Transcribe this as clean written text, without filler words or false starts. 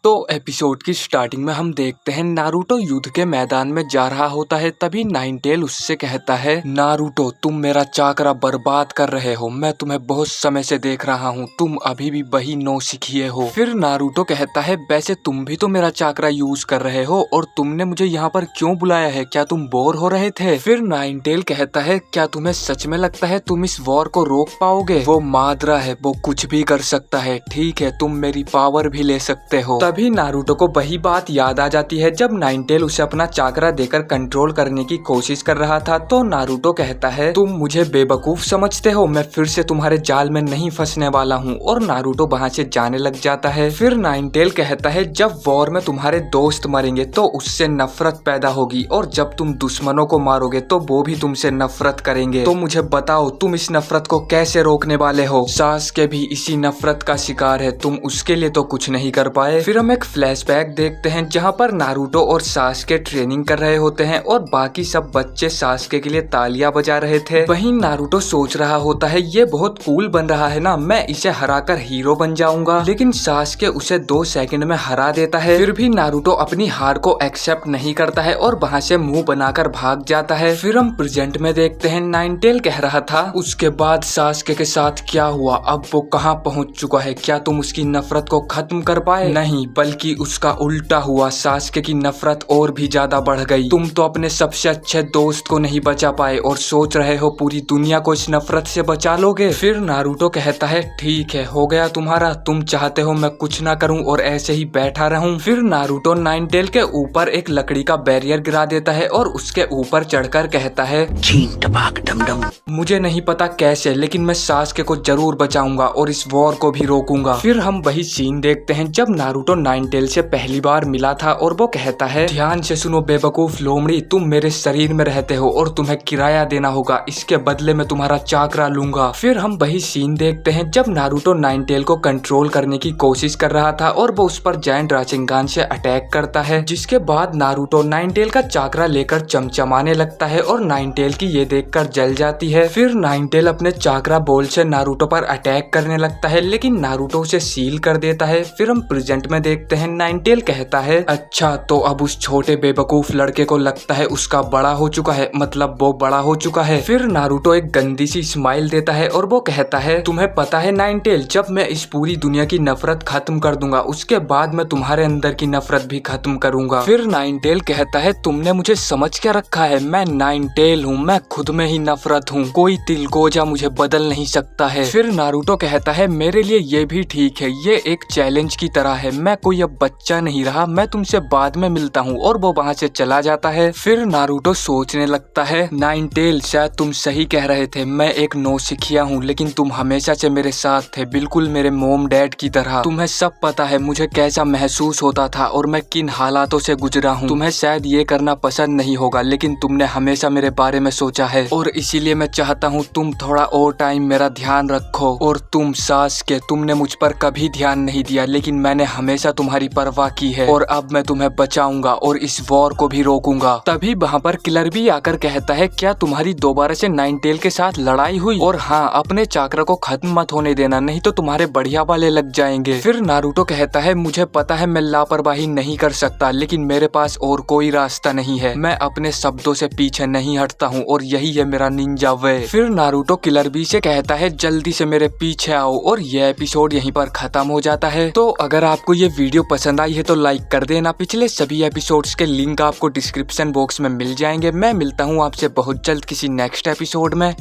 तो एपिसोड की स्टार्टिंग में हम देखते हैं नारुतो युद्ध के मैदान में जा रहा होता है। तभी नाइनटेल उससे कहता है, नारुतो तुम मेरा चाकरा बर्बाद कर रहे हो, मैं तुम्हें बहुत समय से देख रहा हूँ, तुम अभी भी वही नौसिखिए हो। फिर नारुतो कहता है, वैसे तुम भी तो मेरा चाकरा यूज कर रहे हो और तुमने मुझे यहाँ पर क्यों बुलाया है, क्या तुम बोर हो रहे थे? फिर नाइनटेल कहता है, क्या तुम्हें सच में लगता है तुम इस वॉर को रोक पाओगे? वो मादरा है, वो कुछ भी कर सकता है। ठीक है, तुम मेरी पावर भी ले सकते हो। तभी नारुतो को वही बात याद आ जाती है जब नाइनटेल उसे अपना चाकरा देकर कंट्रोल करने की कोशिश कर रहा था। तो नारुतो कहता है, तुम मुझे बेवकूफ समझते हो, मैं फिर से तुम्हारे जाल में नहीं फंसने वाला हूँ। और नारुतो वहाँ से जाने लग जाता है। फिर नाइनटेल कहता है, जब वॉर में तुम्हारे दोस्त मरेंगे तो उससे नफरत पैदा होगी और जब तुम दुश्मनों को मारोगे तो वो भी तुमसे नफरत करेंगे। तो मुझे बताओ तुम इस नफरत को कैसे रोकने वाले हो? सास्के भी इसी नफरत का शिकार है, तुम उसके लिए तो कुछ नहीं कर पाए। फिर हम एक फ्लैशबैक देखते हैं जहाँ पर नारुतो और सास्के ट्रेनिंग कर रहे होते हैं और बाकी सब बच्चे सास्के के लिए तालियां बजा रहे थे। वहीं नारुतो सोच रहा होता है, ये बहुत कूल बन रहा है ना, मैं इसे हराकर हीरो बन जाऊंगा। लेकिन सास्के उसे 2 सेकंड में हरा देता है। फिर भी नारुतो अपनी हार को एक्सेप्ट नहीं करता है और वहाँ से मुंह बनाकर भाग जाता है। फिर हम प्रेजेंट में देखते हैं, नाइनटेल कह रहा था, उसके बाद सास्के के साथ क्या हुआ, अब वो कहाँ पहुँच चुका है, क्या तुम उसकी नफरत को खत्म कर पाए? नहीं, बल्कि उसका उल्टा हुआ, सास्के की नफरत और भी ज्यादा बढ़ गई। तुम तो अपने सबसे अच्छे दोस्त को नहीं बचा पाए और सोच रहे हो पूरी दुनिया को इस नफरत से बचा लोगे। फिर नारुतो कहता है, ठीक है, हो गया तुम्हारा, तुम चाहते हो मैं कुछ ना करूं और ऐसे ही बैठा रहूं। फिर नारुतो नाइनटेल के ऊपर एक लकड़ी का बैरियर गिरा देता है और उसके ऊपर चढ़कर कहता है, मुझे नहीं पता कैसे, लेकिन मैं सास्के को जरूर बचाऊंगा और इस वॉर को भी रोकूंगा। फिर हम वही सीन देखते हैं जब नारुतो नाइनटेल से पहली बार मिला था और वो कहता है, ध्यान से सुनो बेवकूफ लोमड़ी, तुम मेरे शरीर में रहते हो और तुम्हें किराया देना होगा, इसके बदले में तुम्हारा चाकरा लूंगा। फिर हम वही सीन देखते हैं जब नारुतो नाइनटेल को कंट्रोल करने की कोशिश कर रहा था और वो उस पर जायंट राशिंगान से अटैक करता है, जिसके बाद नारुतो नाइनटेल का चाकरा लेकर चमचमाने लगता है और नाइनटेल की ये देखकर जल जाती है। फिर नाइनटेल अपने चाकरा बोल से नारुतो पर अटैक करने लगता है, लेकिन नारुतो उसे सील कर देता है। फिर हम प्रेजेंट में देखते हैं, नाइनटेल कहता है, अच्छा तो अब उस छोटे बेवकूफ लड़के को लगता है उसका बड़ा हो चुका है, मतलब वो बड़ा हो चुका है। फिर नारुतो एक गंदी सी स्माइल देता है और वो कहता है, तुम्हें पता है नाइनटेल, जब मैं इस पूरी दुनिया की नफरत खत्म कर दूंगा उसके बाद मैं तुम्हारे अंदर की नफरत भी खत्म करूंगा। फिर नाइनटेल कहता है, तुमने मुझे समझ क्या रखा है, मैं नाइनटेल हूँ, मैं खुद में ही नफरत हूँ, कोई तिलकोजा मुझे बदल नहीं सकता है। फिर नारुतो कहता है, मेरे लिए ये भी ठीक है, ये एक चैलेंज की तरह है, मैं कोई अब बच्चा नहीं रहा, मैं तुमसे बाद में मिलता हूँ। और वो वहाँ से चला जाता है। फिर नारुतो सोचने लगता है, नाइनटेल शायद तुम सही कह रहे थे, मैं एक नौसिखिया हूँ, लेकिन तुम हमेशा से मेरे साथ थे, बिल्कुल मेरे मॉम डैड की तरह। तुम्हें सब पता है मुझे कैसा महसूस होता था और मैं किन हालातों से गुजरा हूँ। तुम्हें शायद ये करना पसंद नहीं होगा, लेकिन तुमने हमेशा मेरे बारे में सोचा है और इसीलिए मैं चाहता हूँ तुम थोड़ा और टाइम मेरा ध्यान रखो। और तुम सास्के, तुमने मुझ पर कभी ध्यान नहीं दिया, लेकिन मैंने हमेशा तुम्हारी परवाह की है और अब मैं तुम्हें बचाऊंगा और इस वॉर को भी रोकूंगा। तभी वहाँ पर किलर भी आकर कहता है, क्या तुम्हारी दोबारा से नाइनटेल के साथ लड़ाई हुई? और हाँ, अपने चाकरा को खत्म मत होने देना, नहीं तो तुम्हारे बढ़िया वाले लग जाएंगे। फिर नारुतो कहता है, मुझे पता है मैं लापरवाही नहीं कर सकता, लेकिन मेरे पास और कोई रास्ता नहीं है, मैं अपने शब्दों से पीछे नहीं हटता हूँ और यही है मेरा निंजा वे। फिर नारुतो किलर बी से कहता है, जल्दी से मेरे पीछे आओ। और ये एपिसोड यहीं पर खत्म हो जाता है। तो अगर आपको ये वीडियो पसंद आई है तो लाइक कर देना। पिछले सभी एपिसोड्स के लिंक आपको डिस्क्रिप्शन बॉक्स में मिल जाएंगे। मैं मिलता हूँ आपसे बहुत जल्द किसी नेक्स्ट एपिसोड में।